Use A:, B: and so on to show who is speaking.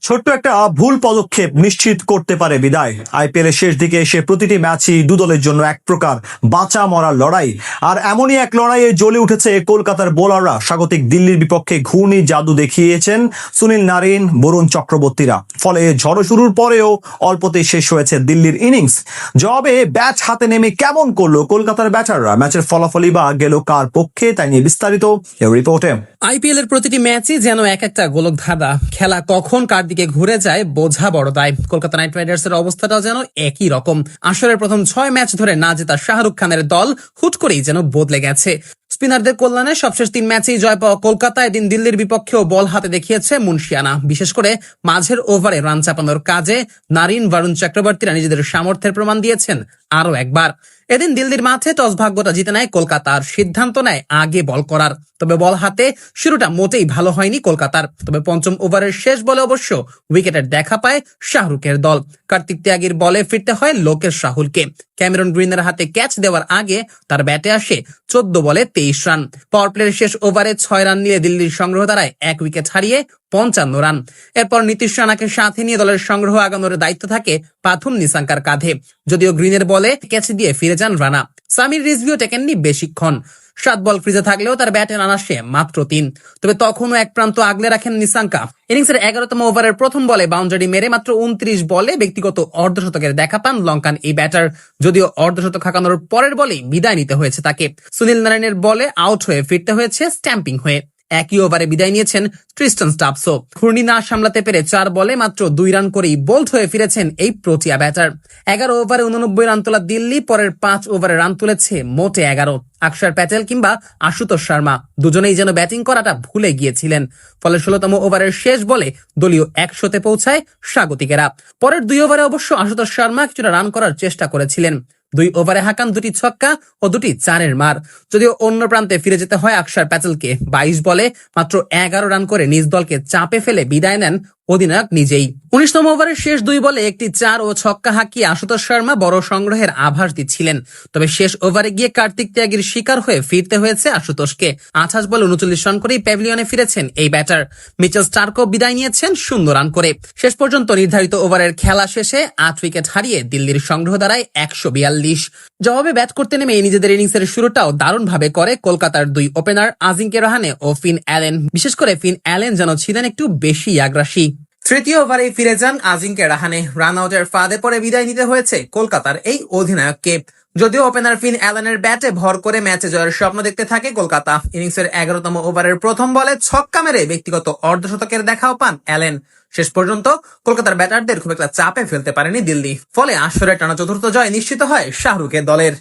A: ছোট্ট একটা ভুল পদক্ষেপ নিশ্চিত করতে পারে বিদায়। আইপিএল এর শেষ দিকে এসে প্রতিটি ম্যাচই দু দলের জন্য এক প্রকার বাঁচা মরার লড়াই। আর এমনই এক লড়াইয়ে জ্বলে উঠেছে কলকাতার বোলাররা। স্বাগতিক দিল্লির বিপক্ষে ঘূর্ণি জাদু দেখিয়েছেন সুনীল নারিন, বরুণ চক্রবর্তীরা। ফলে ঝড় শুরুর পরেও অল্পতেই শেষ হয়েছে দিল্লির ইনিংস। জবাবে ব্যাট হাতে নেমে কেমন করলো কলকাতার ব্যাটাররা? ম্যাচের ফলাফলই বা গেল কার পক্ষে, তাই নিয়ে বিস্তারিত এই রিপোর্টে।
B: আইপিএল এর প্রতিটি ম্যাচই যেন এক একটা গোলক ধাঁধা। খেলা কখন কার দিকে ঘুরে যায় বোঝা বড় দায়। কলকাতা নাইট রাইডার্স এর অবস্থাটাও যেন একই রকম। আসরের প্রথম 6 ম্যাচ ধরে না জেতা শাহরুখ খানের দল হুট করেই যেন বদলে গেছে। স্পিনারদের কল্যাণে সবশেষ 3 ম্যাচেই জয় পাওয়া কলকাতা এদিন দিল্লির বিপক্ষেও বল হাতে দেখিয়েছে মুনশিয়ানা। বিশেষ করে মাঝের ওভারে রান চাপানোর কাজে নারিন, বরুণ চক্রবর্তীরা নিজেদের সামর্থ্যের প্রমাণ দিয়েছেন আরো একবার। এদিন দিল্লির মাঠে টস ভাগ্যটা জিতে নেয় কলকাতার, সিদ্ধান্ত নেয় আগে বল করার। তবে বল হাতে শুরুটা মোটেই ভালো হয়নি কলকাতার। তবে পঞ্চম ওভারের শেষ বলে অবশ্য উইকেটের দেখা পায় শাহরুখের দল। কার্তিক ত্যাগীর বলে ফিরতে হয় লোকেশ রাহুলকে। ক্যামেরন গ্রিনের হাতে ক্যাচ দেওয়ার আগে তার ব্যাটে আসে 14 বলে 23 রান। পাওয়ার প্লের শেষ ওভারে 6 রান নিয়ে দিল্লির সংগ্রহ দাঁড়ায় 1 উইকেট হারিয়ে 55 রান। এরপর নীতিশ রানাকে সাথে নিয়ে দলের সংগ্রহ আগানোর দায়িত্ব থাকে পাথুম নিসাঙ্কার কাঁধে। যদিও গ্রিনের বলে ক্যাচ দিয়ে ফিরে যান রানা। সামির রিজভিও টেকেননি বেশিক্ষণ। 7 বল ক্রিজে থাকলেও তার ব্যাটে রান আসে মাত্র 3। তবে তখনও এক প্রান্ত আগলে রাখেন নিসাঙ্কা। ইনিংসের 11তম ওভারের প্রথম বলে বাউন্ডারি মেরে মাত্র 29 বলে ব্যক্তিগত অর্ধশতকের দেখা পান লঙ্কান এই ব্যাটার। যদিও অর্ধশতক হাঁকানোর পরের বলেই বিদায় নিতে হয়েছে তাকে। সুনীল নারায়ণের বলে আউট হয়ে ফিরতে হয়েছে স্ট্যাম্পিং হয়ে। একই ওভারে বিদায় নিয়েছেন ট্রিস্টন স্টাবসো। ঘূর্ণি না সামলাতে পেরে 4 বলে মাত্র 2 রান করেই বোল্ড হয়ে ফিরেছেন এই প্রোটিয়া ব্যাটার। 11 ওভারে 89 রান তোলা দিল্লি পরের 5 ওভারে রান তুলেছে মোটে 11। অক্ষর প্যাটেল কিংবা আশুতোষ শর্মা দুজনেই যেন ব্যাটিং করাটা ভুলে গিয়েছিলেন। ফলে 16তম ওভারের শেষ বলে দলীয় 100-তে পৌঁছায় স্বাগতিকেরা। পরের 2 ওভারে অবশ্য আশুতোষ শর্মা কিছুটা রান করার চেষ্টা করেছিলেন। 2 ওভারে হাঁকান 2টি ছক্কা ও 2টি 4-এর মার। যদিও অন্য প্রান্তে ফিরে যেতে হয় অক্ষর প্যাটেলকে। 22 বলে মাত্র 11 রান করে নিজ দলকে চাপে ফেলে বিদায় নেন অধিনায়ক নিজেই। 19তম ওভারের শেষ 2 বলে একটি 4 ও ছক্কা হাঁকিয়ে আশুতোষ শর্মা বড় সংগ্রহের আভাস দিচ্ছিলেন। তবে শেষ ওভারে গিয়ে কার্তিক ত্যাগীর শিকার হয়ে ফিরতে হয়েছে আশুতোষকে। 28 বলে 39 রান করেই প্যাভিলিয়নে ফিরেছেন এই ব্যাটার। মিচেল স্টার্কও বিদায় নিয়েছেন 0 রান করে। শেষ পর্যন্ত নির্ধারিত ওভারের খেলা শেষে 8 উইকেট হারিয়ে দিল্লির সংগ্রহ দাঁড়ায় 142। জবাবে ব্যাট করতে নেমে নিজেদের ইনিংসের শুরুটাও দারুণভাবে করে কলকাতার 2 ওপেনার আজিঙ্কে রাহানে ও ফিন অ্যালেন। বিশেষ করে ফিন অ্যালেন যেন ছিলেন একটু বেশি আগ্রাসী। তৃতীয় ওভারেই ফিরে যান আজিঙ্কে রাহানে। রান আউটের ফাঁদে পড়ে বিদায় নিতে হয়েছে কলকাতার এই অধিনায়ককে। যদিও ওপেনার ফিন অ্যালেনের ব্যাটে ভর করে ম্যাচে জয়ের স্বপ্ন দেখতে থাকে কলকাতা। ইনিংসের 11তম ওভারের প্রথম বলে ছক্কা মেরে ব্যক্তিগত অর্ধশতকের দেখাও পান অ্যালেন। শেষ পর্যন্ত কলকাতার ব্যাটারদের খুব একটা চাপে ফেলতে পারেনি দিল্লি। ফলে আসরে টানা 4র্থ জয় নিশ্চিত হয় শাহরুখের দলের।